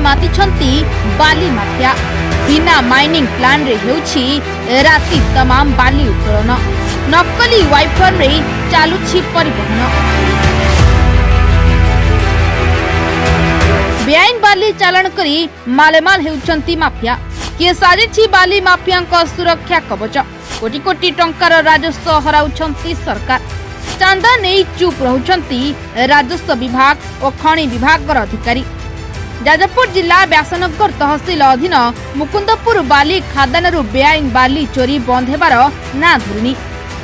मातिछंती बाली mafia. बिना mining plan रे हेउछि राति तमाम बाली उत्तोलन। नकली वाइफर रे चालुछि परिवहन। बेआईन बाली चालान करी मालेमाल हेउछंती माफिया। किए साजिछि बाली माफिया सुरक्षा कवच। कोटी कोटी टंकार राजस्व हराउछंती सरकार। चांदा नहीं चुप रहुछंती राजस्व विभाग और खनि विभाग अधिकारी। जाजपुर जिला व्यासनगर तहसील अधीन मुकुंदपुर बाली खादानरु बेआईन बाली चोरी बंद हेबार ना धरुनी।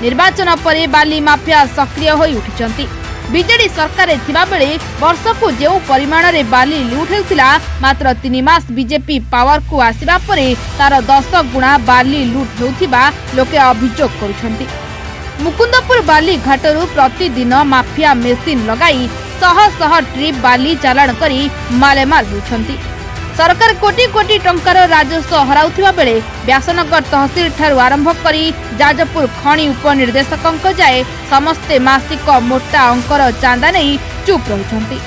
निर्वाचन पर बाली माफिया सक्रिय होई उठिछंती। बीजेडी सरकार थिबा बेले वर्षकु जेउ परिमाण रे बाली लूट हेउतिला मात्र 3 मास बीजेपी पावर को आसिबा परे तार 10 गुणा बाली लूट हेउथिबा लोके अभियोग करुछंती। मुकुंदपुर बाली घाटरू प्रतिदिन माफिया मेसिन लगाई शह शह ट्रिप बाली चालान करी मालेमाल होउछंती। सरकार कोटी कोटी टंकार राजस्व हराउथिबा बेले व्यासनगर तहसील ठारू आरंभ करी जाजपुर खनि उपनिर्देशकंक जाए समस्ते मासिक मोटा अंकर चांदा नहीं चुप रहुछंती।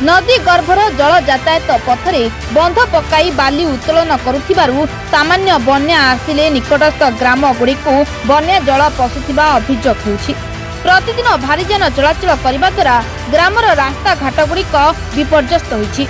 नदी गर्भर जल यातायात पथरे बंध पकाई बाली उत्तोलन करुथिबारु सामान्य बन्या आसिले निकटस्थ ग्राम गुड़िकु बन्या जल पशुथिबा अभियोग हेउछि। प्रतिदिन भारी जान चलाचल करबा द्वारा ग्रामर रास्ता घाट गुड़िक विपर्यस्त होइछि।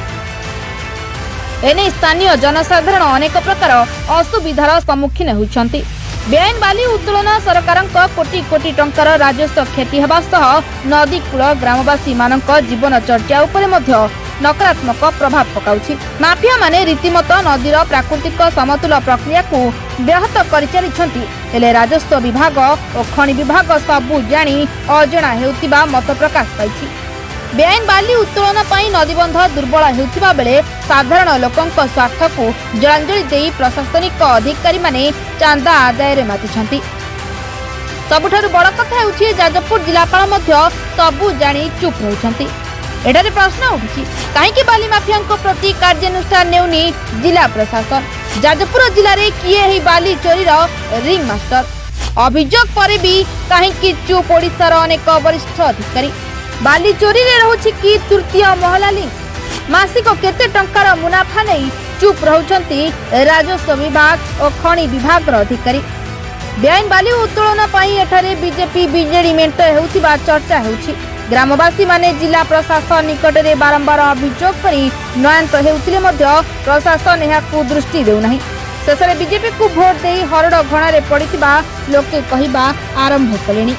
एने स्थानीय जनसाधारण अनेक प्रकार असुविधार सम्मुखीन होइछंती। बेआईन बाली उत्तोलन सरकारक कोटी कोटी टंकार राजस्व क्षति हेबा सह नदी कूल ग्रामवासी मानक जीवन चर्चा उपरे मध्य नकारात्मक प्रभाव पकाउछि। माफिया माने रीतिमत नदीर प्राकृतिक समतुल प्रक्रिया को व्याहत करि चलिछंती। हेले राजस्व विभाग और खनि विभाग सबु जानी अजणा हेउतिबा मत प्रकाश पाइछि। बेआईन बाली उत्तोलन पई नदीबंध दुर्बल हेउथिबा बेले साधारण लोकंक स्वार्थ को जलांजलि देई प्रशासनिक अधिकारी माने चांदा आदाय रे मातिछंती। सबुठारु बड़ कथा हेउछि जाजपुर जिलापाल मध्य सबु जानी चुप रहुछंती। एठारे प्रश्न उठुछि काहेकि बाली माफियाक प्रति कार्यानुष्ठान नेउनी जिला प्रशासन। जाजपुर जिले रे किए ही बाली चोरीर रिंग मास्टर। अभियोग परे भी काहेकि चुप ओडिशार अनेक वरिष्ठ अधिकारी। बाली चोरी रे रहुछि कि तृतीय महला लिंक। मासिक केते टंकार मुनाफा नहीं चुप रहुछंती राजस्व विभाग और खनि विभाग अधिकारी। बेआईन बाली उत्तोलन पई एठारे बीजेपी बीजेडी मेंट हेउथिबा चर्चा हेउछि। ग्रामवासी माने जिला प्रशासन निकट रे बारंबार अभियोग करी नयंत हेउथिले मध्य प्रशासन एहाकु दृष्टि देउ नाही। शेषरे बीजेपी को भोट देई हरड़ घणा रे पड़िथिबा लोके कहिबा आरंभ कलेनी।